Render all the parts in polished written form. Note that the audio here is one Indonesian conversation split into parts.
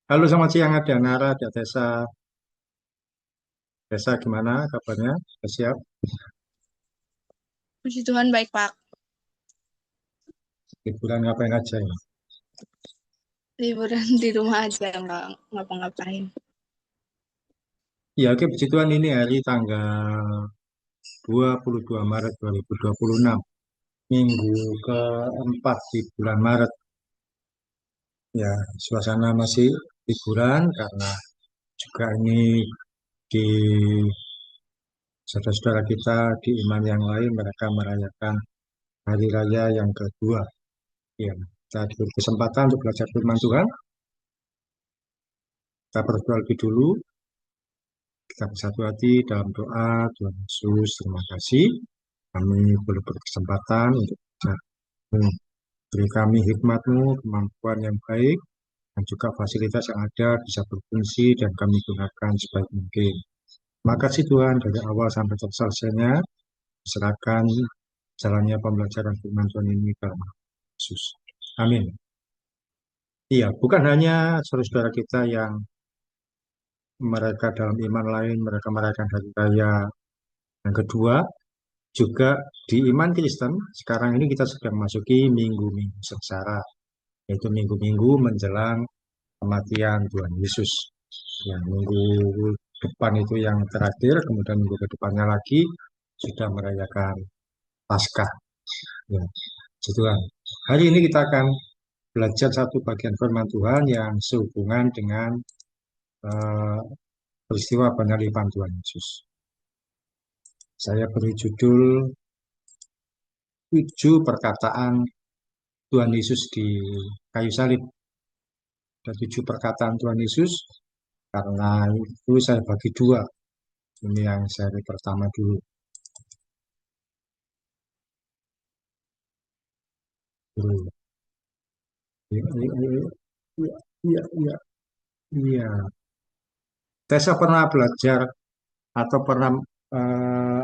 Halo, selamat siang, ada Nara, ada Tessa. Tessa, gimana kabarnya? Sudah siap? Puji Tuhan baik Pak. Liburan ngapain aja ya? Liburan di rumah aja nggak ngapa-ngapain. Ya, oke, puji Tuhan ini hari tanggal 22 Maret 2026. Minggu keempat di bulan Maret. Ya, suasana masih liburan karena juga ini di saudara-saudara kita di iman yang lain mereka merayakan hari raya yang kedua. Ya, kita diberi kesempatan untuk belajar firman Tuhan. Kita berdoa lebih dulu. Kita bersatu hati dalam doa. Tuhan Yesus, terima kasih. Kami boleh berkesempatan untuk belajar-Mu. Beri kami hikmat-Mu, kemampuan yang baik, dan juga fasilitas yang ada bisa berfungsi dan kami gunakan sebaik mungkin. Terima kasih Tuhan, dari awal sampai selesainya, serahkan jalannya pembelajaran firman Tuhan ini dalam nama Yesus. Amin. Iya, bukan hanya saudara-saudara kita yang mereka dalam iman lain, mereka merayakan hari raya yang kedua, juga di iman Kristen, sekarang ini kita sedang masuki minggu-minggu sengsara, yaitu minggu-minggu menjelang kematian Tuhan Yesus. Yang minggu depan itu yang terakhir, kemudian minggu ke depannya lagi sudah merayakan Paskah. Ya, puji Tuhan. Hari ini kita akan belajar satu bagian firman Tuhan yang sehubungan dengan eh, peristiwa penyaliban Tuhan Yesus. Saya beri judul 7 perkataan Tuhan Yesus di kayu salib. Ada 7 perkataan Tuhan Yesus, karena itu saya bagi dua. Ini yang seri pertama dulu. Dulu. Iya, iya, iya, iya, iya, iya. Tessa pernah belajar atau pernah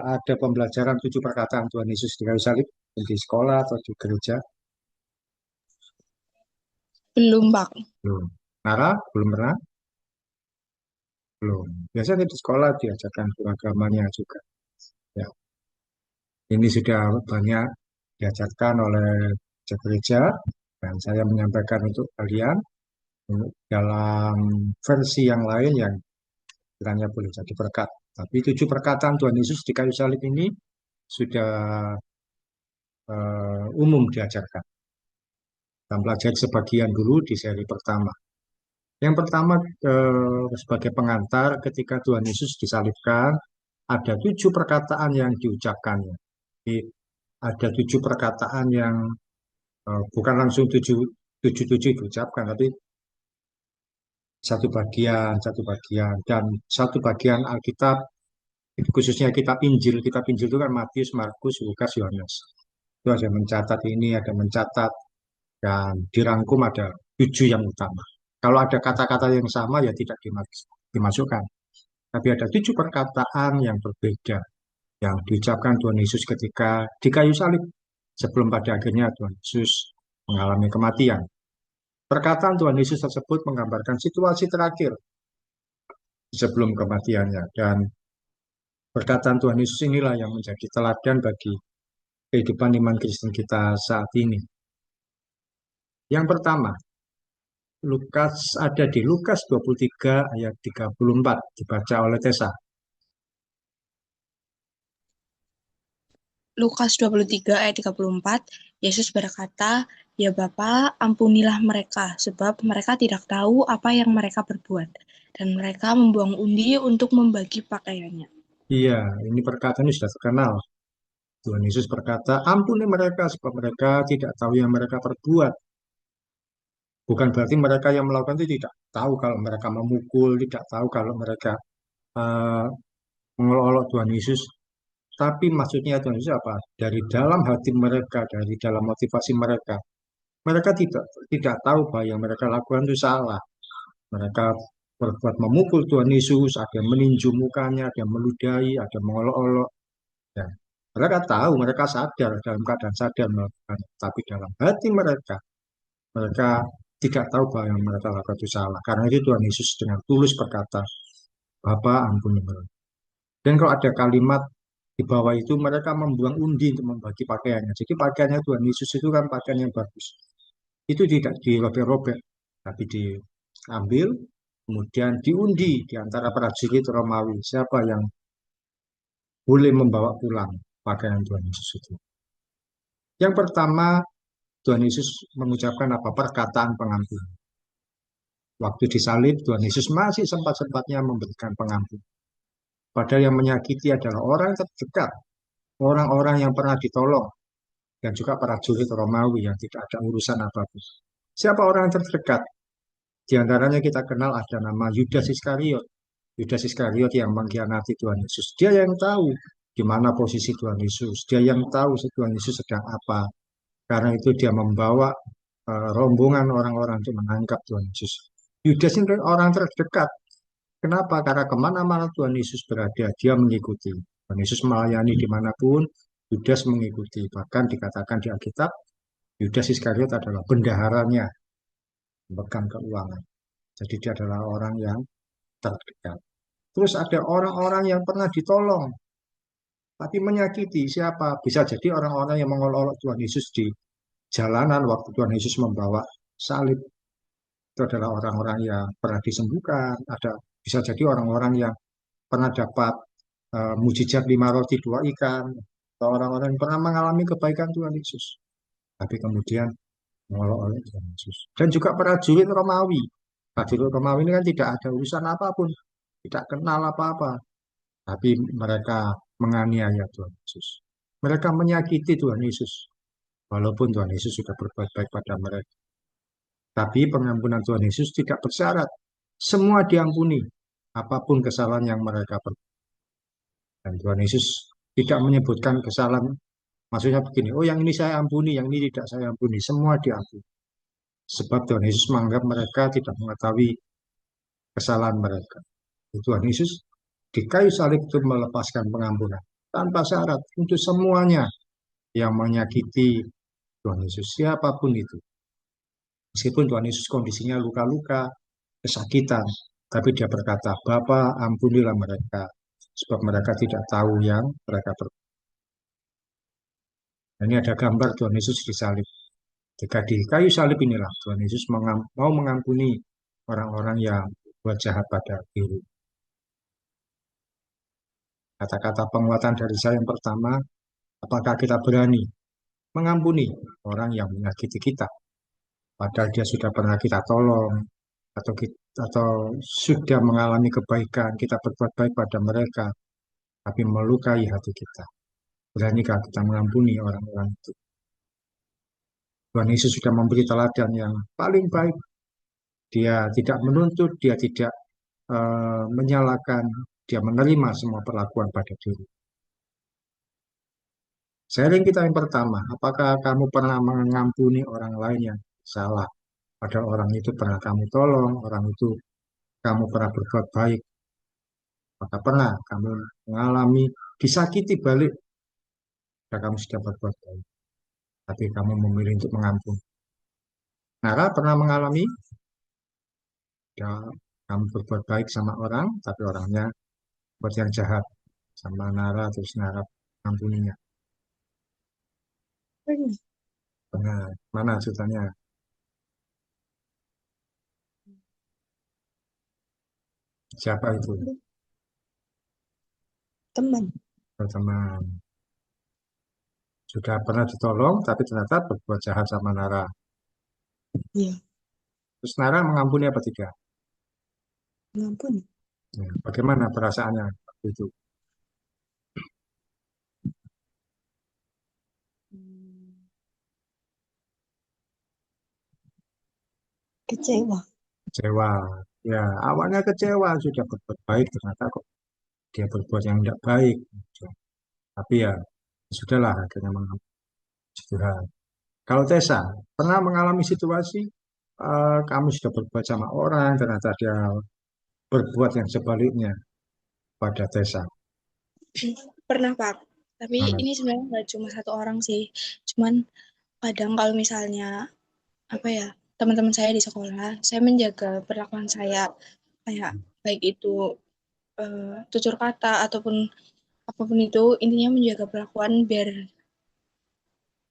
ada pembelajaran 7 perkataan Tuhan Yesus di kayu salib di sekolah atau di gereja? Belum Pak. Belum. Nara, belum pernah? Belum. Biasanya di sekolah diajarkan agamanya juga. Ya, ini sudah banyak diajarkan oleh gereja dan saya menyampaikan untuk kalian dalam versi yang lain yang kiranya boleh jadi berkat. Tapi 7 perkataan Tuhan Yesus di kayu salib ini sudah umum diajarkan. Kita pelajari sebagian dulu di seri pertama. Yang pertama sebagai pengantar ketika Tuhan Yesus disalibkan ada 7 perkataan yang diucapkannya. Jadi, ada 7 perkataan yang bukan langsung tujuh tujuh diucapkan, tapi satu bagian dan satu bagian Alkitab, khususnya kitab Injil itu kan Matius, Markus, Lukas, Yohanes. Itu ada yang mencatat ini, ada yang mencatat, dan dirangkum ada 7 yang utama. Kalau ada kata-kata yang sama ya tidak dimasukkan. Tapi ada 7 perkataan yang berbeda yang diucapkan Tuhan Yesus ketika di kayu salib sebelum pada akhirnya Tuhan Yesus mengalami kematian. Perkataan Tuhan Yesus tersebut menggambarkan situasi terakhir sebelum kematiannya, dan perkataan Tuhan Yesus inilah yang menjadi teladan bagi kehidupan iman Kristen kita saat ini. Yang pertama, Lukas ada di Lukas 23 ayat 34 dibaca oleh Tessa. Lukas 23 ayat 34, Yesus berkata, "Ya Bapa, ampunilah mereka, sebab mereka tidak tahu apa yang mereka perbuat." Dan mereka membuang undi untuk membagi pakaiannya. Iya, ini perkataan ini sudah terkenal. Tuhan Yesus berkata, ampuni mereka sebab mereka tidak tahu yang mereka perbuat. Bukan berarti mereka yang melakukan itu tidak tahu kalau mereka memukul, tidak tahu kalau mereka uh, mengolok Tuhan Yesus. Tapi maksudnya Tuhan Yesus apa? Dari dalam hati mereka, dari dalam motivasi mereka. Mereka tidak tahu bahwa yang mereka lakukan itu salah. Mereka berbuat memukul Tuhan Yesus, ada yang meninju mukanya, ada yang meludahi, ada yang mengolok-olok. Ya. Mereka tahu, mereka sadar, dalam keadaan sadar melakukan. Tapi dalam hati mereka, mereka tidak tahu bahwa yang mereka lakukan itu salah. Karena itu Tuhan Yesus dengan tulus berkata, Bapa ampuni mereka. Dan kalau ada kalimat di bawah itu mereka membuang undi untuk membagi pakaiannya. Jadi pakaiannya Tuhan Yesus itu kan pakaian yang bagus. Itu tidak dirobek-robek, tapi diambil, kemudian diundi di antara prajurit Romawi. Siapa yang boleh membawa pulang pakaian Tuhan Yesus itu. Yang pertama, Tuhan Yesus mengucapkan apa? Perkataan pengampun. Waktu disalib, Tuhan Yesus masih sempat-sempatnya memberikan pengampun. Padahal yang menyakiti adalah orang terdekat, orang-orang yang pernah ditolong, dan juga prajurit Romawi yang tidak ada urusan apapun. Siapa orang yang terdekat? Di antaranya kita kenal ada nama Yudas Iskariot. Yudas Iskariot yang mengkhianati Tuhan Yesus. Dia yang tahu di mana posisi Tuhan Yesus. Dia yang tahu Tuhan Yesus sedang apa. Karena itu dia membawa rombongan orang-orang untuk menangkap Tuhan Yesus. Yudas ini orang terdekat. Kenapa? Karena kemana-mana Tuhan Yesus berada, dia mengikuti. Tuhan Yesus melayani dimanapun, Yudas mengikuti. Bahkan dikatakan di Alkitab, Yudas Iskariot adalah bendaharanya, pemegang keuangan. Jadi dia adalah orang yang terdekat. Terus ada orang-orang yang pernah ditolong, tapi menyakiti siapa? Bisa jadi orang-orang yang mengolok-olok Tuhan Yesus di jalanan waktu Tuhan Yesus membawa salib. Itu adalah orang-orang yang pernah disembuhkan. Ada bisa jadi orang-orang yang pernah dapat mujizat 5 roti 2 ikan. Atau orang-orang yang pernah mengalami kebaikan Tuhan Yesus. Tapi kemudian mengolok-olok Tuhan Yesus. Dan juga prajurit Romawi. Prajurit Romawi ini kan tidak ada urusan apapun. Tidak kenal apa-apa. Tapi mereka menganiaya Tuhan Yesus. Mereka menyakiti Tuhan Yesus. Walaupun Tuhan Yesus sudah berbuat baik pada mereka. Tapi pengampunan Tuhan Yesus tidak bersyarat. Semua diampuni. Apapun kesalahan yang mereka perbuat. Dan Tuhan Yesus tidak menyebutkan kesalahan. Maksudnya begini, oh yang ini saya ampuni, yang ini tidak saya ampuni. Semua diampuni. Sebab Tuhan Yesus menganggap mereka tidak mengetahui kesalahan mereka. Tuhan Yesus di kayu salib itu melepaskan pengampunan. Tanpa syarat untuk semuanya yang menyakiti Tuhan Yesus. Siapapun itu. Meskipun Tuhan Yesus kondisinya luka-luka, kesakitan. Tapi dia berkata, Bapa ampunilah mereka. Sebab mereka tidak tahu yang mereka perbuat. Ini ada gambar Tuhan Yesus disalib. Jika di kayu salib inilah Tuhan Yesus mau mengampuni orang-orang yang buat jahat pada diri. Kata-kata penguatan dari saya yang pertama, apakah kita berani mengampuni orang yang menyakiti kita? Padahal dia sudah pernah kita tolong, atau sudah mengalami kebaikan, kita berbuat baik pada mereka, tapi melukai hati kita. Beranikah kita mengampuni orang-orang itu? Tuhan Yesus sudah memberi teladan yang paling baik. Dia tidak menuntut, dia tidak menyalahkan, dia menerima semua perlakuan pada diri. Sharing kita yang pertama, apakah kamu pernah mengampuni orang lain yang salah? Padahal orang itu pernah kamu tolong, orang itu kamu pernah berbuat baik. Maka pernah kamu mengalami disakiti balik, dan kamu sudah berbuat baik. Tapi kamu memilih untuk mengampuni. Nara pernah mengalami, ya, kamu berbuat baik sama orang, tapi orangnya buat yang jahat sama Nara, terus Nara mengampuninya. Pernah, mana ceritanya? Siapa itu? Teman. Teman. Sudah pernah ditolong, tapi ternyata berbuat jahat sama Nara. Iya. Terus Nara mengampuni apa tidak? Mengampuni. Ya, bagaimana perasaannya waktu itu? Kecewa. Kecewa. Ya, awalnya kecewa sudah berbuat baik, ternyata kok dia berbuat yang tidak baik. Tapi ya, sudahlah akhirnya mengampuni Tuhan. Kalau Tessa, pernah mengalami situasi kamu sudah berbuat sama orang, ternyata dia berbuat yang sebaliknya pada Tessa. Pernah, Pak. Tapi Mana? ini sebenarnya nggak cuma satu orang sih. Cuman kadang kalau misalnya apa ya, teman-teman saya di sekolah, saya menjaga perlakuan saya kayak baik itu tutur kata ataupun apapun itu, intinya menjaga perlakuan biar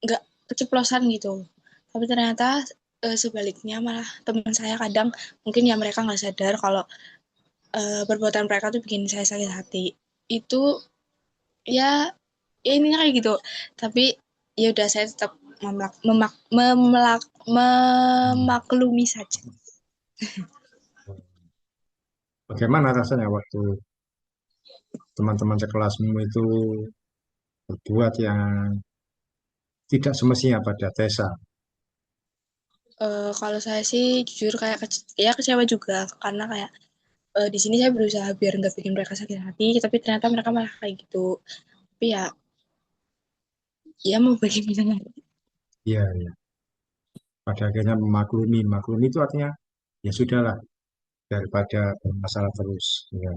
nggak keceplosan gitu. Tapi ternyata sebaliknya malah teman saya kadang mungkin ya mereka nggak sadar kalau perbuatan mereka tuh bikin saya sakit hati. Itu ya, ya intinya kayak gitu. Tapi ya udah saya tetap Hmm. memaklumi saja. Bagaimana rasanya waktu teman-teman sekelasmu itu berbuat yang tidak semestinya pada Tessa? Kalau saya sih jujur kayak ya kecewa juga karena kayak di sini saya berusaha biar nggak bikin mereka sakit hati, tapi ternyata mereka malah kayak gitu. Tapi ya, ya mau bagaimana lagi? Iya, iya. Pada akhirnya memaklumi. Maklumi itu artinya ya sudahlah daripada bermasalah terus. Ya,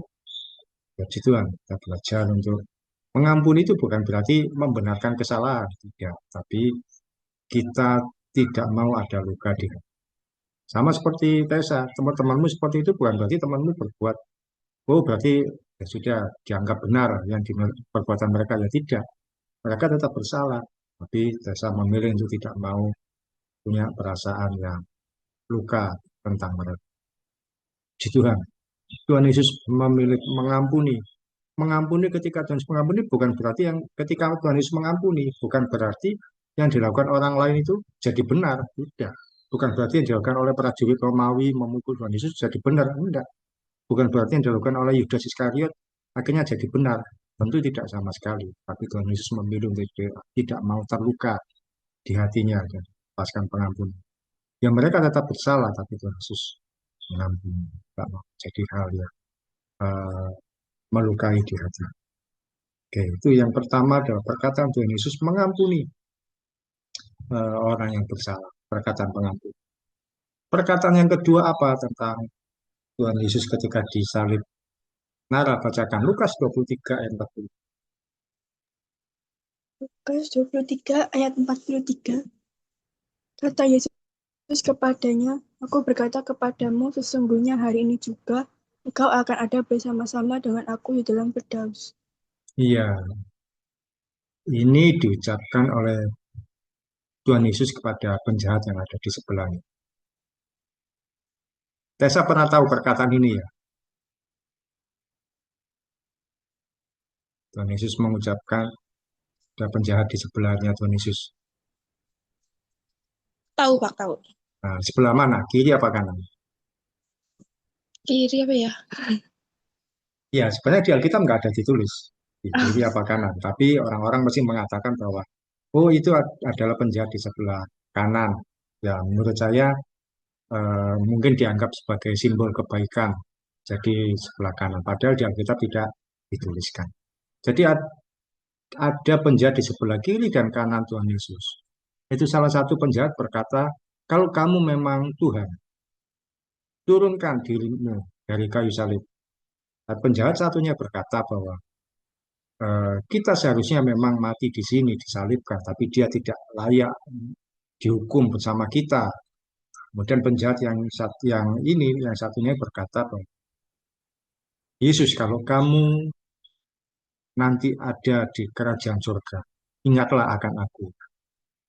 jadi Tuhan kita belajar untuk mengampuni itu bukan berarti membenarkan kesalahan, tidak. Tapi kita tidak mau ada luka di hati. Sama seperti Tessa, teman-temanmu seperti itu bukan berarti temanmu berbuat, oh berarti ya sudah dianggap benar yang di perbuatan mereka, ya tidak. Mereka tetap bersalah. Tapi Tessa memilih untuk tidak mau punya perasaan yang luka tentang mereka. Puji Tuhan. Tuhan Yesus memilih mengampuni. Mengampuni ketika Tuhan Yesus mengampuni bukan berarti yang ketika Tuhan Yesus mengampuni, bukan berarti yang dilakukan orang lain itu jadi benar. Tidak. Bukan berarti yang dilakukan oleh prajurit Romawi memukul Tuhan Yesus jadi benar. Tidak. Bukan berarti yang dilakukan oleh Yudas Iskariot akhirnya jadi benar. Tentu tidak sama sekali. Tapi Tuhan Yesus memilih untuk tidak mau terluka di hatinya dan lepaskan pengampunan. Ya mereka tetap bersalah, tapi Tuhan Yesus mengampuni. Tidak mau jadi hal yang eh, melukai di hati. Oke, itu yang pertama adalah perkataan Tuhan Yesus mengampuni orang yang bersalah. Perkataan pengampun. Perkataan yang kedua apa tentang Tuhan Yesus ketika disalib? Nara bacakan Lukas 23 ayat 40. Lukas 23 ayat 43. Kata Yesus kepadanya, Aku berkata kepadamu, sesungguhnya hari ini juga engkau akan ada bersama-sama dengan aku di dalam Firdaus. Iya, ini diucapkan oleh Tuhan Yesus kepada penjahat yang ada di sebelahnya. Tessa pernah tahu perkataan ini ya? Tuhan Yesus mengucapkan ada penjahat di sebelahnya Tuhan Yesus. Tahu Pak, tahu. Nah, sebelah mana? Kiri apa kanan? Kiri apa ya? Ya, sebenarnya di Alkitab nggak ada ditulis di kiri apa kanan. Tapi orang-orang masih mengatakan bahwa, oh itu adalah penjahat di sebelah kanan. Ya, menurut saya mungkin dianggap sebagai simbol kebaikan. Jadi sebelah kanan. Padahal di Alkitab tidak dituliskan. Jadi ada penjahat di sebelah kiri dan kanan Tuhan Yesus. Itu salah satu penjahat berkata, kalau kamu memang Tuhan, turunkan dirimu dari kayu salib. Dan penjahat satunya berkata bahwa kita seharusnya memang mati di sini disalibkan, tapi dia tidak layak dihukum bersama kita. Kemudian penjahat yang ini, yang satunya berkata bahwa Yesus, kalau kamu nanti ada di kerajaan surga, ingatlah akan aku.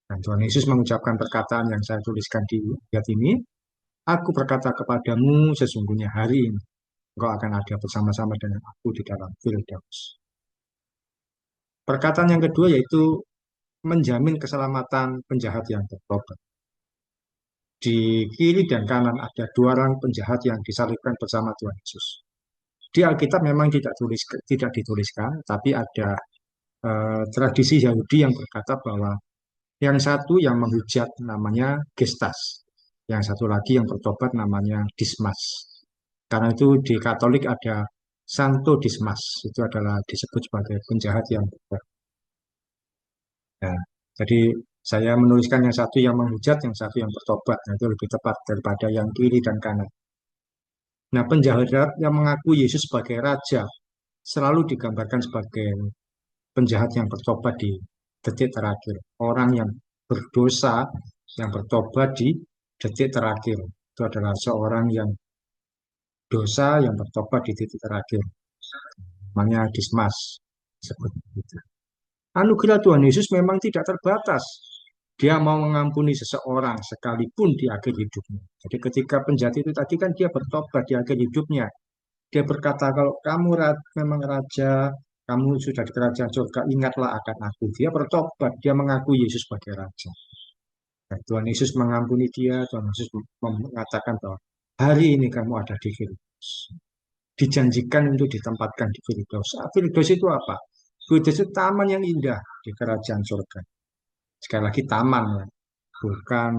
Dan Tuhan Yesus mengucapkan perkataan yang saya tuliskan di ayat ini, aku berkata kepadamu sesungguhnya hari ini, engkau akan ada bersama-sama dengan aku di dalam Firdaus. Perkataan yang kedua yaitu menjamin keselamatan penjahat yang bertobat. Di kiri dan kanan ada dua orang penjahat yang disalibkan bersama Tuhan Yesus. Di Alkitab memang tidak dituliskan, tapi ada tradisi Yahudi yang berkata bahwa yang satu yang menghujat namanya Gestas, yang satu lagi yang bertobat namanya Dismas. Karena itu di Katolik ada Santo Dismas, itu adalah disebut sebagai penjahat yang bertobat. Nah, jadi saya menuliskan yang satu yang menghujat, yang satu yang bertobat. Nah, itu lebih tepat daripada yang kiri dan kanan. Nah, penjahat yang mengaku Yesus sebagai raja selalu digambarkan sebagai penjahat yang bertobat di detik terakhir. Orang yang berdosa, yang bertobat di detik terakhir. Itu adalah seorang yang dosa yang bertobat di titik terakhir. Namanya Dismas. Seperti itu. Anugerah Tuhan Yesus memang tidak terbatas. Dia mau mengampuni seseorang sekalipun di akhir hidupnya. Jadi ketika penjahat itu tadi kan dia bertobat di akhir hidupnya. Dia berkata, kalau kamu memang raja, kamu sudah di kerajaan surga, ingatlah akan aku. Dia bertobat, dia mengakui Yesus sebagai raja. Dan Tuhan Yesus mengampuni dia, Tuhan Yesus mengatakan bahwa hari ini kamu ada di Firdaus. Dijanjikan untuk ditempatkan di Firdaus. Firdaus itu apa? Firdaus itu taman yang indah di kerajaan surga. Sekali lagi taman, ya. Bukan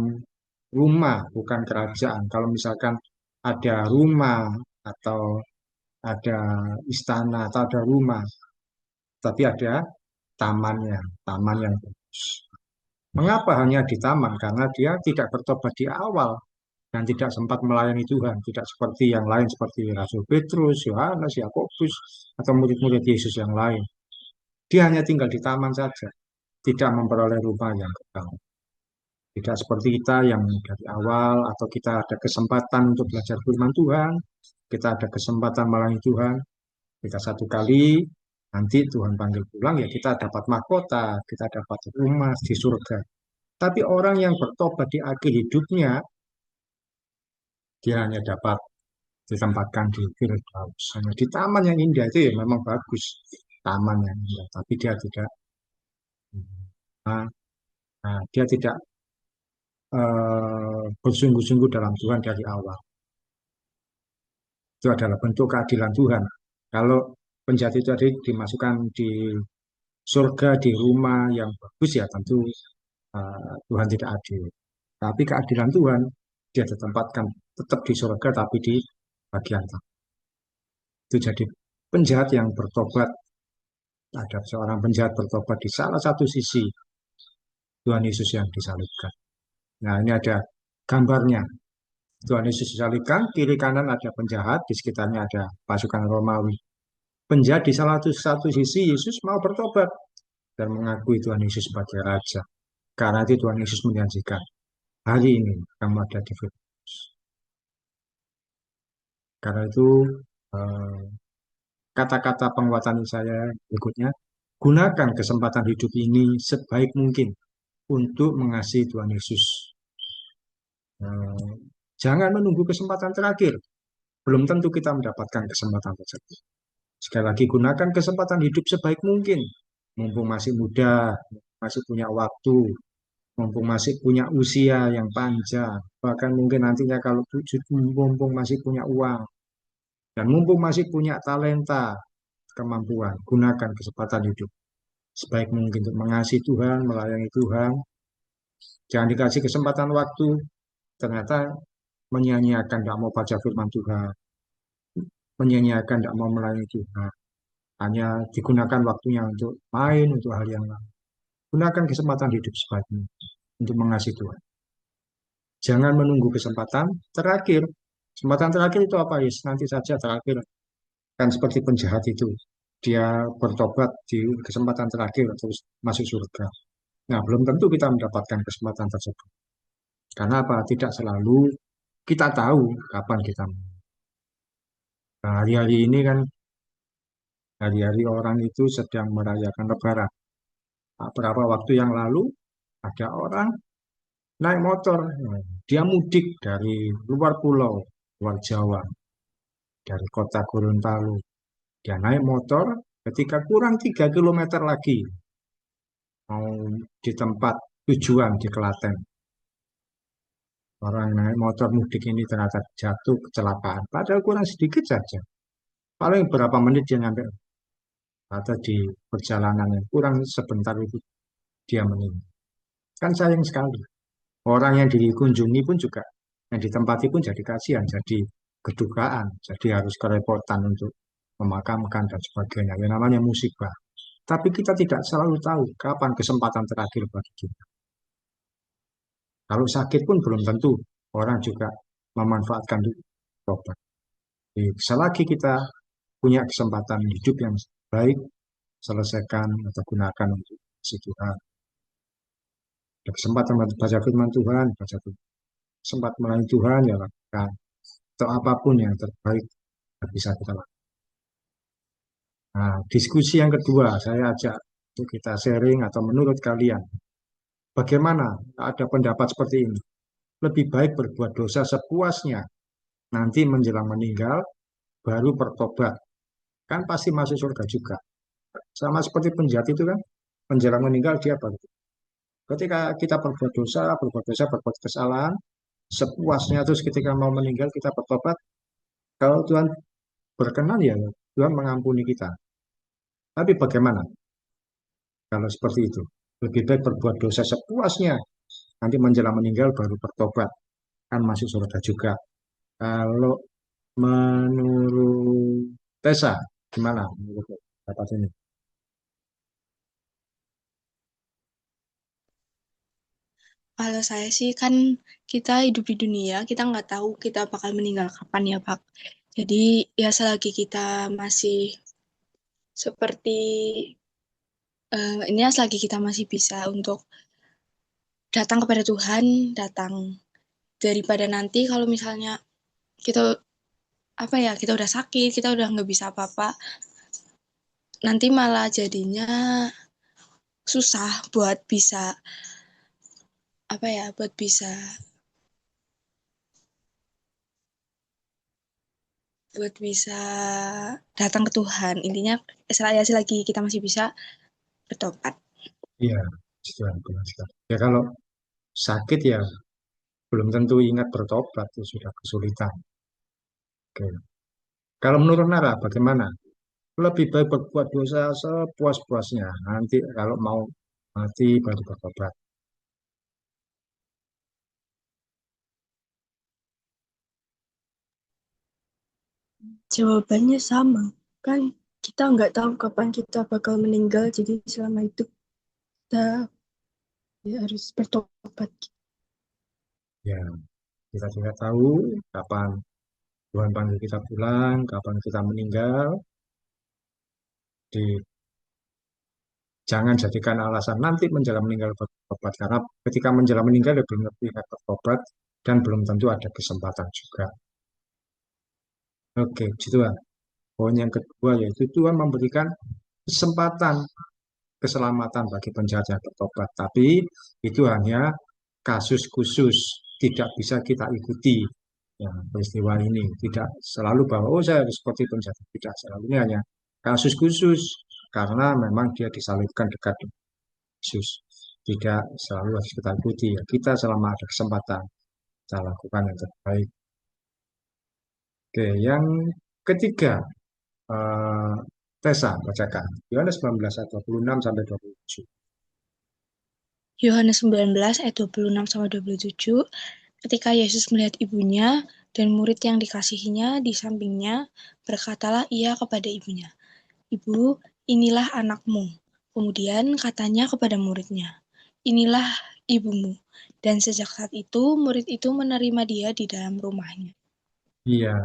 rumah, bukan kerajaan. Kalau misalkan ada rumah atau ada istana atau ada rumah, tapi ada tamannya, taman yang bagus. Mengapa hanya di taman? Karena dia tidak bertobat di awal dan tidak sempat melayani Tuhan, tidak seperti yang lain seperti Rasul Petrus, Yohanes, Yakobus, atau murid-murid Yesus yang lain. Dia hanya tinggal di taman saja, tidak memperoleh rumah yang kekal. Tidak seperti kita yang dari awal atau kita ada kesempatan untuk belajar firman Tuhan, kita ada kesempatan melayani Tuhan, kita satu kali, nanti Tuhan panggil pulang, ya kita dapat mahkota, kita dapat rumah di surga. Tapi orang yang bertobat di akhir hidupnya, dia hanya dapat ditempatkan di Firdaus. Hanya di taman yang indah itu ya memang bagus, taman yang indah. Tapi dia tidak, nah, dia tidak bersungguh-sungguh dalam Tuhan dari awal. Itu adalah bentuk keadilan Tuhan. Kalau penjahat itu tadi dimasukkan di surga, di rumah yang bagus, ya tentu Tuhan tidak adil. Tapi keadilan Tuhan, dia ditempatkan tetap di surga, tapi di bagian tengah. Itu jadi penjahat yang bertobat. Ada seorang penjahat bertobat di salah satu sisi Tuhan Yesus yang disalibkan. Nah, ini ada gambarnya. Tuhan Yesus disalibkan, kiri kanan ada penjahat, di sekitarnya ada pasukan Romawi. Penjahat di salah satu sisi Yesus mau bertobat dan mengakui Tuhan Yesus sebagai Raja. Karena itu Tuhan Yesus menjanjikan, hari ini kamu ada di Firdaus. Karena itu kata-kata penguatan saya berikutnya, gunakan kesempatan hidup ini sebaik mungkin untuk mengasihi Tuhan Yesus. Jangan menunggu kesempatan terakhir. Belum tentu kita mendapatkan kesempatan tersebut. Sekali lagi, gunakan kesempatan hidup sebaik mungkin. Mumpung masih muda, masih punya waktu, mumpung masih punya usia yang panjang, bahkan mungkin nantinya kalau mumpung masih punya uang, dan mumpung masih punya talenta, kemampuan, gunakan kesempatan hidup sebaik mungkin untuk mengasihi Tuhan, melayani Tuhan. Jangan dikasih kesempatan waktu, ternyata menyanyiakan, tidak mau baca firman Tuhan, menyanyiakan, tidak mau melayani Tuhan, hanya digunakan waktunya untuk main, untuk hal yang lain. Gunakan kesempatan hidup sebaik mungkin untuk mengasihi Tuhan. Jangan menunggu kesempatan terakhir. Kesempatan terakhir itu apa? Yes, nanti saja terakhir. Kan seperti penjahat itu. Dia bertobat di kesempatan terakhir terus masuk surga. Nah, belum tentu kita mendapatkan kesempatan tersebut. Karena apa? Tidak selalu kita tahu kapan kita. Nah, hari-hari ini kan, hari-hari orang itu sedang merayakan Lebaran. Nah, beberapa waktu yang lalu, ada orang naik motor. Dia mudik dari luar pulau, luar Jawa, dari kota Gorontalo. Dia naik motor ketika kurang 3 kilometer lagi, mau di tempat tujuan di Klaten. Orang naik motor mudik ini ternyata jatuh kecelakaan. Padahal kurang sedikit saja. Paling berapa menit dia nyampe. Atau di perjalanan yang kurang sebentar itu dia meninggal. Kan sayang sekali. Orang yang dikunjungi pun juga, yang ditempati pun jadi kasihan, jadi kedukaan, jadi harus kerepotan untuk memakamkan dan sebagainya. Yang namanya musibah. Tapi kita tidak selalu tahu kapan kesempatan terakhir bagi kita. Kalau sakit pun belum tentu orang juga memanfaatkan obat. Jadi, selagi kita punya kesempatan hidup yang baik, selesaikan atau gunakan untuk si Tuhan. Ada kesempatan baca firman Tuhan, baca Tuhan. sempat melayani Tuhan ya lakukan. Atau apapun yang terbaik yang bisa kita lakukan. Nah, diskusi yang kedua saya ajak untuk kita sharing atau menurut kalian, bagaimana ada pendapat seperti ini? Lebih baik berbuat dosa sepuasnya, nanti menjelang meninggal baru bertobat. Kan pasti masuk surga juga. Sama seperti penjahat itu kan, menjelang meninggal dia baru. Ketika kita berbuat kesalahan, sepuasnya terus ketika mau meninggal kita bertobat, kalau Tuhan berkenan ya Tuhan mengampuni kita. Tapi bagaimana kalau seperti itu? Lebih baik berbuat dosa sepuasnya, nanti menjelang meninggal baru bertobat, kan masuk surga juga. Kalau menurut Tessa, gimana menurut pendapat ini? Kalau saya sih kan kita hidup di dunia, kita nggak tahu kita bakal meninggal kapan ya Pak. Jadi ya selagi kita masih seperti ini ya selagi kita masih bisa untuk datang kepada Tuhan, datang daripada nanti kalau misalnya kita apa ya kita udah sakit, kita udah nggak bisa apa-apa, nanti malah jadinya susah buat bisa apa ya buat bisa datang ke Tuhan. Intinya saya sih lagi kita masih bisa bertobat. Iya, Tuhan benar sekali. Ya kalau sakit ya belum tentu ingat bertobat, itu sudah kesulitan. Oke. Kalau menurut Nara, bagaimana? Lebih baik berbuat dosa sepuas-puasnya. Nanti kalau mau mati baru bertobat. Jawabannya sama. Kan kita nggak tahu kapan kita bakal meninggal, jadi selama itu kita ya harus bertobat. Ya, kita tidak tahu kapan Tuhan panggil kita pulang, kapan kita meninggal. Di, jangan jadikan alasan nanti menjelang meninggal bertobat. Karena ketika menjelang meninggal ya belum tentu ingat bertobat dan belum tentu ada kesempatan juga. Oke, gitu lah. Poin yang kedua yaitu Tuhan memberikan kesempatan keselamatan bagi penjahat yang bertobat. Tapi itu hanya kasus khusus, tidak bisa kita ikuti ya, peristiwa ini. Tidak selalu bahwa, oh saya harus seperti penjahat. Tidak selalu, ini hanya kasus khusus, karena memang dia disalibkan dekat dengan Yesus. Tidak selalu harus kita ikuti. Ya. Kita selama ada kesempatan, kita lakukan yang terbaik. Oke, yang ketiga, eh, Tessa, bacakan. Yohanes 19 ayat 26 sampai 27. Yohanes 19 ayat 26 sampai 27. Ketika Yesus melihat ibunya dan murid yang dikasihinya di sampingnya, berkatalah ia kepada ibunya, "Ibu, inilah anakmu." Kemudian katanya kepada muridnya, "Inilah ibumu." Dan sejak saat itu, murid itu menerima dia di dalam rumahnya. Iya,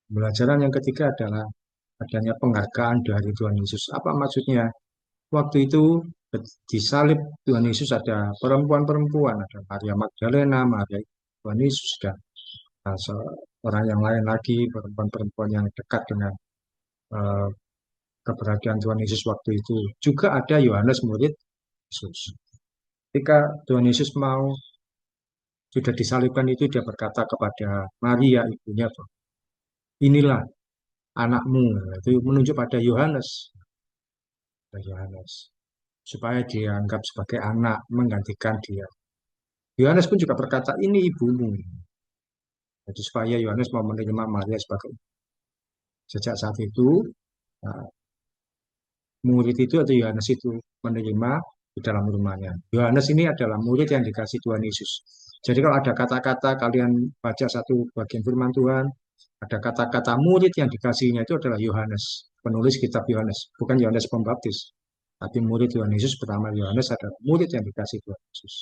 pelajaran yang ketiga adalah adanya penghargaan dari Tuhan Yesus. Apa maksudnya? Waktu itu disalib Tuhan Yesus ada perempuan-perempuan, ada Maria Magdalena, Maria Tuhan Yesus, dan orang yang lain lagi, perempuan-perempuan yang dekat dengan eh, keberadaan Tuhan Yesus waktu itu. Juga ada Yohanes murid Yesus. Ketika Tuhan Yesus mau sudah disalibkan itu dia berkata kepada Maria ibunya, inilah anakmu. Itu menunjuk pada Yohanes supaya dianggap sebagai anak menggantikan dia. Yohanes pun juga berkata ini ibumu. Jadi supaya Yohanes mau menerima Maria sebagai sejak saat itu nah, murid itu atau Yohanes itu menerima di dalam rumahnya. Yohanes ini adalah murid yang dikasih Tuhan Yesus. Jadi kalau ada kata-kata kalian baca satu bagian firman Tuhan, ada kata-kata murid yang dikasihnya itu adalah Yohanes, penulis kitab Yohanes, bukan Yohanes Pembaptis. Tapi murid Tuhan Yesus pertama Yohanes adalah murid yang dikasih Tuhan Yesus.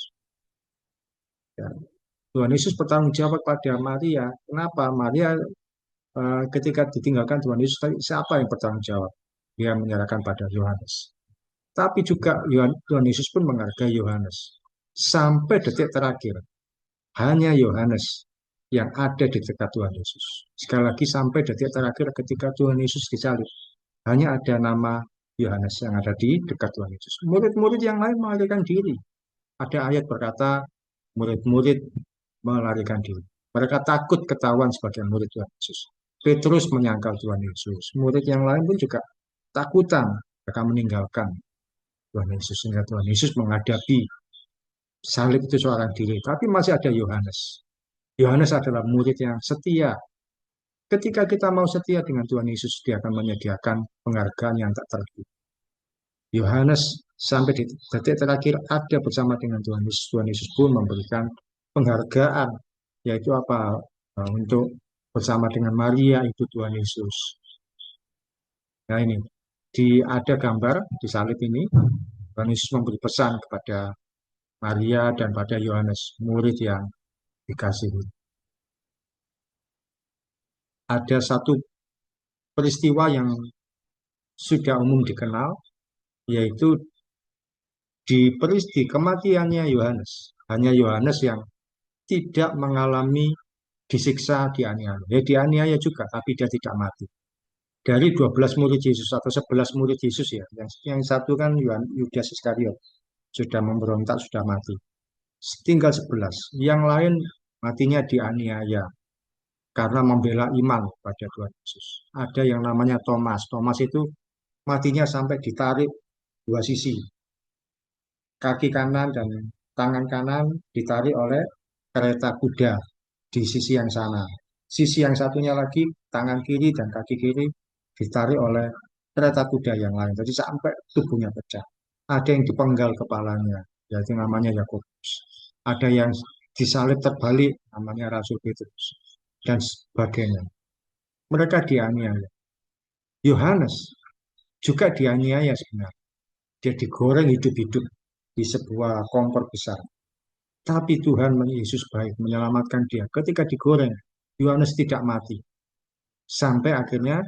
Ya. Tuhan Yesus bertanggung jawab pada Maria. Kenapa? Maria ketika ditinggalkan Tuhan Yesus, siapa yang bertanggung jawab? Dia menyerahkan pada Yohanes. Tapi juga Tuhan Yesus pun menghargai Yohanes. Sampai detik terakhir. hanya Yohanes yang ada di dekat Tuhan Yesus. Sekali lagi sampai detik terakhir ketika Tuhan Yesus disalib, hanya ada nama Yohanes yang ada di dekat Tuhan Yesus. Murid-murid yang lain melarikan diri. Ada ayat berkata, murid-murid melarikan diri. Mereka takut ketahuan sebagai murid Tuhan Yesus. Petrus menyangkal Tuhan Yesus. Murid yang lain pun juga takutan. Mereka meninggalkan Tuhan Yesus. Sehingga Tuhan Yesus menghadapi salib itu seorang diri. Tapi masih ada Yohanes. Yohanes adalah murid yang setia. Ketika kita mau setia dengan Tuhan Yesus, dia akan menyediakan penghargaan yang tak terhitung. Yohanes sampai di detik terakhir ada bersama dengan Tuhan Yesus. Tuhan Yesus pun memberikan penghargaan, yaitu apa? Untuk bersama dengan Maria, itu Tuhan Yesus. Nah ini, ada gambar di salib ini, Tuhan Yesus memberi pesan kepada Maria dan pada Yohanes, murid yang dikasihi. Ada satu peristiwa yang sudah umum dikenal, yaitu di kematiannya Yohanes. Hanya Yohanes yang tidak mengalami disiksa, dianiaya. Ya dianiaya juga, tapi dia tidak mati. Dari 12 murid Yesus atau 11 murid Yesus ya, yang satu kan Yudas Iskariot, sudah memberontak, sudah mati. Tinggal 11. Yang lain matinya dianiaya karena membela iman pada Tuhan Yesus. Ada yang namanya Thomas. Thomas itu matinya sampai ditarik dua sisi. Kaki kanan dan tangan kanan ditarik oleh kereta kuda di sisi yang sana. Sisi yang satunya lagi, tangan kiri dan kaki kiri ditarik oleh kereta kuda yang lain. Jadi sampai tubuhnya pecah. Ada yang dipenggal kepalanya, yaitu namanya Yakobus. Ada yang disalib terbalik, namanya Rasul Petrus. Dan sebagainya. Mereka dianiaya. Yohanes juga dianiaya sebenarnya. Dia digoreng hidup-hidup di sebuah kompor besar. Tapi Tuhan Yesus baik menyelamatkan dia. Ketika digoreng, Yohanes tidak mati. Sampai akhirnya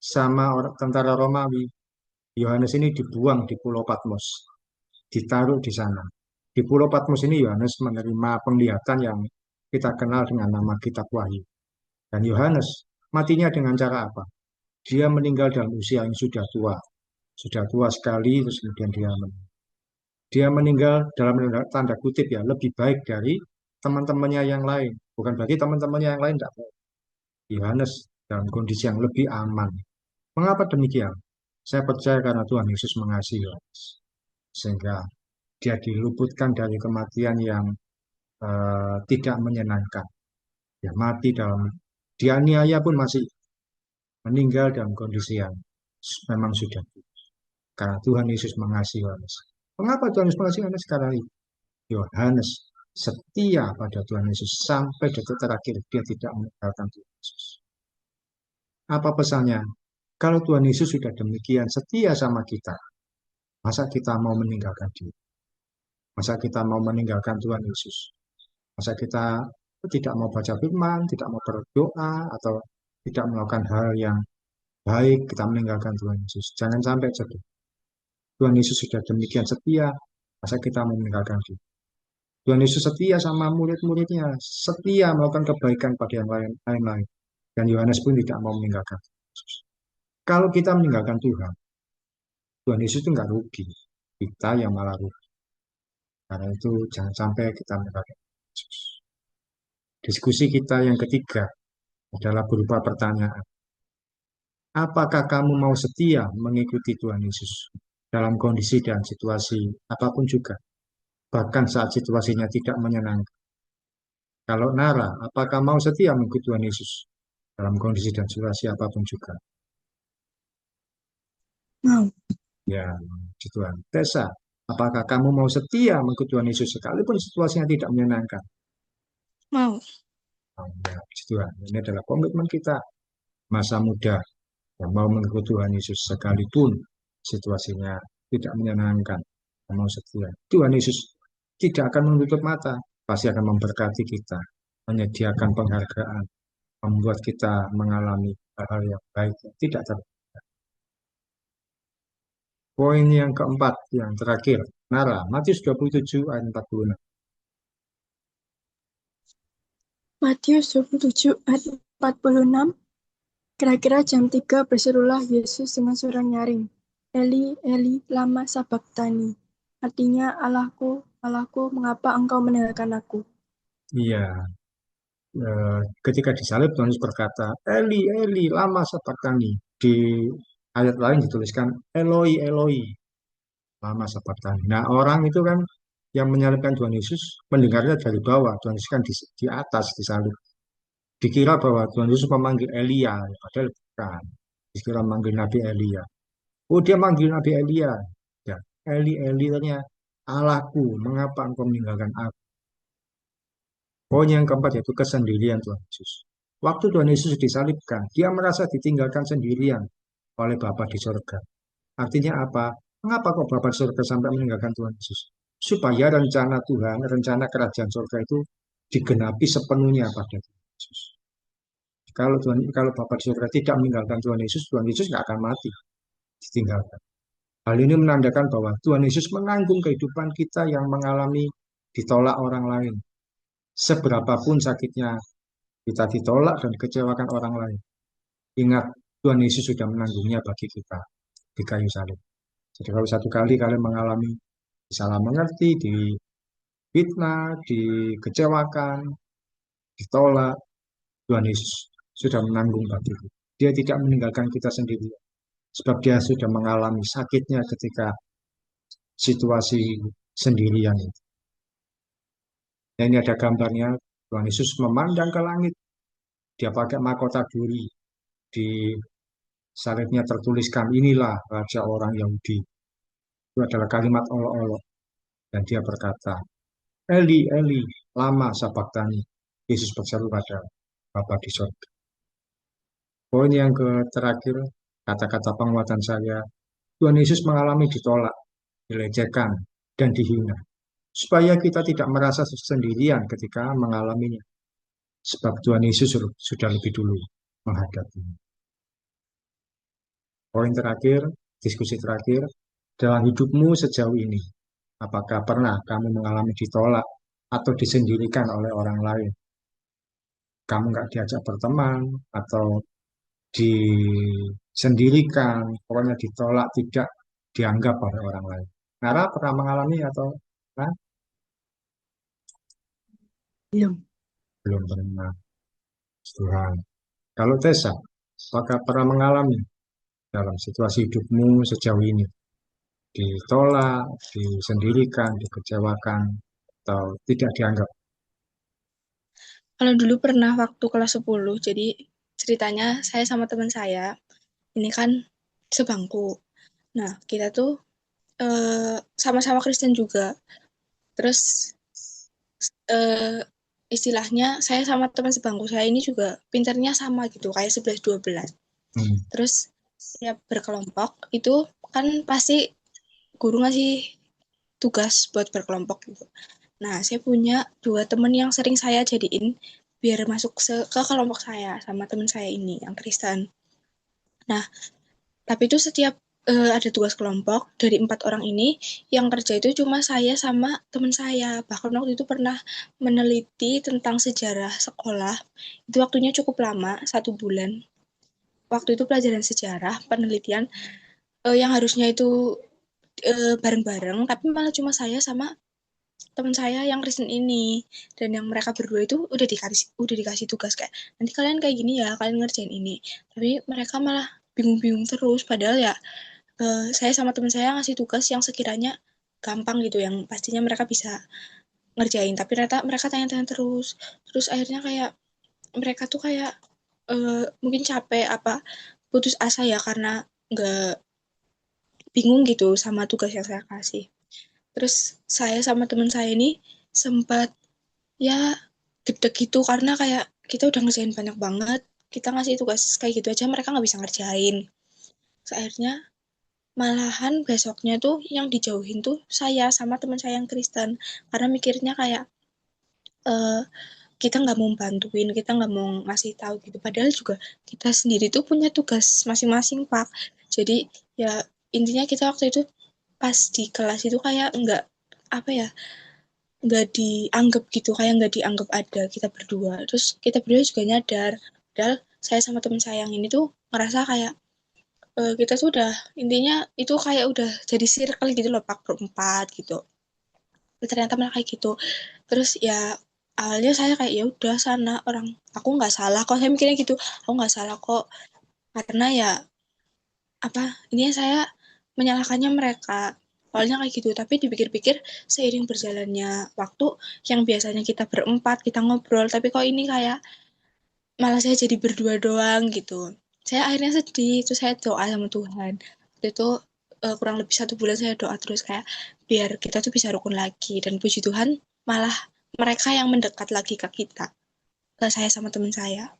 sama tentara Romawi, Yohanes ini dibuang di Pulau Patmos. Ditaruh di sana. Di Pulau Patmos ini Yohanes menerima penglihatan yang kita kenal dengan nama Kitab Wahyu. Dan Yohanes matinya dengan cara apa? Dia meninggal dalam usia yang sudah tua. Sudah tua sekali, terus kemudian dia meninggal dalam tanda kutip ya, lebih baik dari teman-temannya yang lain. Bukan bagi teman-temannya yang lain tidak baik. Yohanes dalam kondisi yang lebih aman. Mengapa demikian? Saya percaya karena Tuhan Yesus mengasihi Yohanes. Sehingga dia diluputkan dari kematian yang tidak menyenangkan. Ya mati dalam dianiaya pun masih meninggal dalam kondisi yang memang sudah. Karena Tuhan Yesus mengasihi Yohanes. Mengapa Tuhan Yesus mengasihi Yohanes? Karena Yohanes setia pada Tuhan Yesus sampai detik terakhir. Dia tidak meninggalkan Tuhan Yesus. Apa pesannya? Kalau Tuhan Yesus sudah demikian setia sama kita, masa kita mau meninggalkan dia? Masa kita mau meninggalkan Tuhan Yesus? Masa kita tidak mau baca firman, tidak mau berdoa, atau tidak melakukan hal yang baik, kita meninggalkan Tuhan Yesus? Jangan sampai jadi. Tuhan Yesus sudah demikian setia, masa kita mau meninggalkan dia? Tuhan Yesus setia sama murid-muridnya, setia melakukan kebaikan pada yang lain-lain. Dan Yohanes pun tidak mau meninggalkan Yesus. Kalau kita meninggalkan Tuhan, Tuhan Yesus itu nggak rugi. Kita yang malah rugi. Karena itu jangan sampai kita meninggalkan Yesus. Diskusi kita yang ketiga adalah berupa pertanyaan. Apakah kamu mau setia mengikuti Tuhan Yesus dalam kondisi dan situasi apapun juga? Bahkan saat situasinya tidak menyenangkan. Kalau Nara, apakah mau setia mengikuti Tuhan Yesus dalam kondisi dan situasi apapun juga? Mau. Ya, Tuhan. Tessa, apakah kamu mau setia mengikuti Tuhan Yesus sekalipun situasinya tidak menyenangkan? Mau. Ya, Tuhan. Ini adalah komitmen kita masa muda yang mau mengikuti Tuhan Yesus sekalipun situasinya tidak menyenangkan. Mau setia. Tuhan Yesus tidak akan menutup mata, pasti akan memberkati kita, menyediakan penghargaan, membuat kita mengalami hal-hal yang baik, tidak terbaik. Poin yang keempat, yang terakhir, Nara, Matius 27 ayat 46. Matius 27 ayat 46. Kira-kira jam 3 berserulah Yesus dengan suara nyaring. Eli, Eli, lama sabachthani. Artinya, Allahku, Allahku, mengapa engkau meninggalkan aku? Iya, ketika disalib Tuhan Yesus berkata, Eli, Eli, lama sabachthani. Di ayat lain dituliskan Eloi, Eloi, lama sabachthani. Nah, orang itu kan yang menyalibkan Tuhan Yesus mendengarnya dari bawah. Tuhan Yesus kan di atas disalib. Dikira bahwa Tuhan Yesus memanggil Elia, padahal bukan. Dikira memanggil Nabi Elia. Oh, dia manggil Nabi Elia. Ya, Eli, Eli, ternyata Allahku, mengapa engkau meninggalkan aku? Poin yang keempat yaitu kesendirian Tuhan Yesus. Waktu Tuhan Yesus disalibkan, dia merasa ditinggalkan sendirian oleh Bapa di surga. Artinya apa? Mengapa kok Bapa di surga sampai meninggalkan Tuhan Yesus? Supaya rencana Tuhan, rencana kerajaan surga itu digenapi sepenuhnya pada Tuhan Yesus. Kalau Bapa di surga tidak meninggalkan Tuhan Yesus nggak akan mati, ditinggalkan. Hal ini menandakan bahwa Tuhan Yesus menanggung kehidupan kita yang mengalami ditolak orang lain. Seberapapun sakitnya kita ditolak dan dikecewakan orang lain. Ingat, Tuhan Yesus sudah menanggungnya bagi kita di kayu salib. Jadi kalau satu kali kalian mengalami salah mengerti, difitnah, dikecewakan, ditolak, Tuhan Yesus sudah menanggung bagi kita. Dia tidak meninggalkan kita sendiri. Sebab dia sudah mengalami sakitnya ketika situasi sendirian itu. Dan ini ada gambarnya, Tuhan Yesus memandang ke langit. Dia pakai mahkota duri. Di salibnya tertuliskan, inilah Raja orang Yahudi. Itu adalah kalimat olok-olok. Dan dia berkata, Eli, Eli, lama sabachthani. Yesus berseru pada Bapa di surga. Poin yang terakhir, kata-kata penguatan saya, Tuhan Yesus mengalami ditolak, dilecehkan, dan dihina. Supaya kita tidak merasa sendirian ketika mengalaminya. Sebab Tuhan Yesus sudah lebih dulu menghadapinya. Poin terakhir, diskusi terakhir, dalam hidupmu sejauh ini, apakah pernah kamu mengalami ditolak atau disendirikan oleh orang lain? Kamu nggak diajak berteman atau disendirikan, pokoknya ditolak, tidak dianggap oleh orang lain. Nara pernah mengalami atau nah, Belum. belum pernah? Tuhan. Kalau Tessa, apakah pernah mengalami dalam situasi hidupmu sejauh ini? Ditolak, disendirikan, dikecewakan, atau tidak dianggap? Kalau dulu pernah waktu kelas 10, jadi ceritanya saya sama teman saya, ini kan sebangku. Nah, kita tuh sama-sama Kristen juga. Terus eh, istilahnya saya sama teman sebangku saya ini juga pinternya sama gitu, kayak 11-12. Hmm. Terus ya berkelompok itu kan pasti guru ngasih tugas buat berkelompok gitu. Nah, saya punya dua teman yang sering saya jadiin biar masuk ke kelompok saya sama teman saya ini yang Kristen. Nah, tapi itu setiap ada tugas kelompok dari 4 orang ini yang kerja itu cuma saya sama teman saya. Bahkan waktu itu pernah meneliti tentang sejarah sekolah. Itu waktunya cukup lama, 1 bulan. Waktu itu pelajaran sejarah, penelitian yang harusnya itu bareng-bareng, tapi malah cuma saya sama teman saya yang Kristen ini, dan yang mereka berdua itu udah dikasih tugas kayak nanti kalian kayak gini ya, kalian ngerjain ini, tapi mereka malah bingung-bingung terus, padahal ya saya sama teman saya ngasih tugas yang sekiranya gampang gitu, yang pastinya mereka bisa ngerjain, tapi ternyata mereka tanya-tanya terus. Terus akhirnya kayak mereka tuh kayak mungkin capek apa putus asa ya, karena nggak bingung gitu sama tugas yang saya kasih. Terus saya sama teman saya ini sempat ya gede gitu, karena kayak kita udah ngerjain banyak banget, kita ngasih tugas kayak gitu aja mereka nggak bisa ngerjain. Terus akhirnya malahan besoknya tuh yang dijauhin tuh saya sama teman saya yang Kristen, karena mikirnya kayak eh, kita nggak mau bantuin, kita nggak mau ngasih tahu gitu, padahal juga kita sendiri tuh punya tugas masing-masing Pak. Jadi ya intinya kita waktu itu pas di kelas itu kayak nggak apa ya, nggak dianggap gitu, kayak nggak dianggap ada kita berdua. Terus kita berdua juga nyadar, padahal saya sama teman saya yang ini tuh ngerasa kayak kita tuh udah intinya itu kayak udah jadi circle gitu loh, Pak, berempat gitu. Tapi ternyata malah kayak gitu. Terus ya awalnya saya kayak ya udah sana orang, aku nggak salah kok, saya mikirnya gitu, aku nggak salah kok, karena ya apa ini saya menyalahkannya mereka, awalnya kayak gitu. Tapi dipikir-pikir seiring berjalannya waktu, yang biasanya kita berempat kita ngobrol, tapi kok ini kayak malah saya jadi berdua doang gitu. Saya akhirnya sedih, terus saya doa sama Tuhan. Waktu itu kurang lebih 1 bulan saya doa terus kayak biar kita tuh bisa rukun lagi, dan puji Tuhan malah mereka yang mendekat lagi ke kita, ke saya sama teman saya.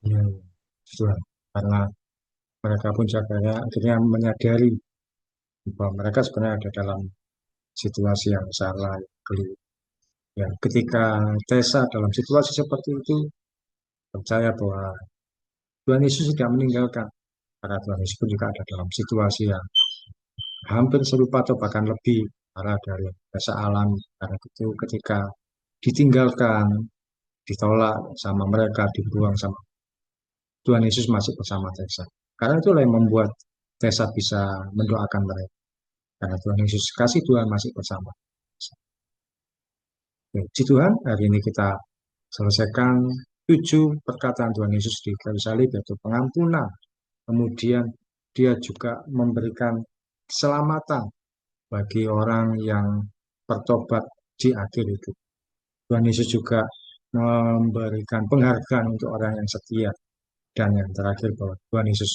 Ya, Tuhan. Karena mereka pun juga akhirnya menyadari bahwa mereka sebenarnya ada dalam situasi yang salah, yang keliru. Ya, ketika Tessa dalam situasi seperti itu, percaya bahwa Tuhan Yesus tidak meninggalkan. Karena Tuhan Yesus pun juga ada dalam situasi yang hampir serupa atau bahkan lebih parah dari yang biasa alami. Karena itu ketika ditinggalkan, ditolak sama mereka, dibuang sama Tuhan Yesus masih bersama Tessa. Karena itulah yang membuat Tessa bisa mendoakan mereka. Karena Tuhan Yesus kasih Tuhan masih bersama. Puji Tuhan, hari ini kita selesaikan 7 perkataan Tuhan Yesus di kayu salib, yaitu pengampunan. Kemudian dia juga memberikan keselamatan bagi orang yang bertobat di akhir hidup. Tuhan Yesus juga memberikan penghargaan untuk orang yang setia. Dan yang terakhir bahwa Tuhan Yesus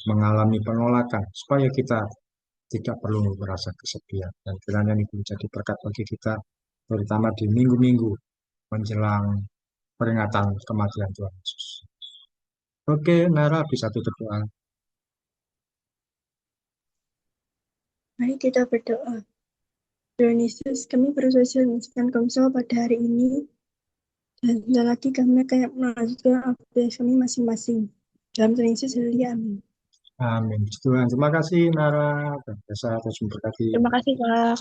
mengalami penolakan supaya kita tidak perlu merasa kesepian. Dan kiranya ini menjadi berkat bagi kita, terutama di minggu-minggu menjelang peringatan kematian Tuhan Yesus. Oke, Nara bisa tutup doa. Mari kita berdoa. Tuhan Yesus, kami berusaha menyaksikan Komsel pada hari ini, dan sebentar lagi kami akan melanjutkan aktivitas kami masing-masing. Dalam Tuhan Yesus, haleluya, amin. Amin. Tuhan, terima kasih Nara dan Desa atas memberkati. Terima kasih, Pak.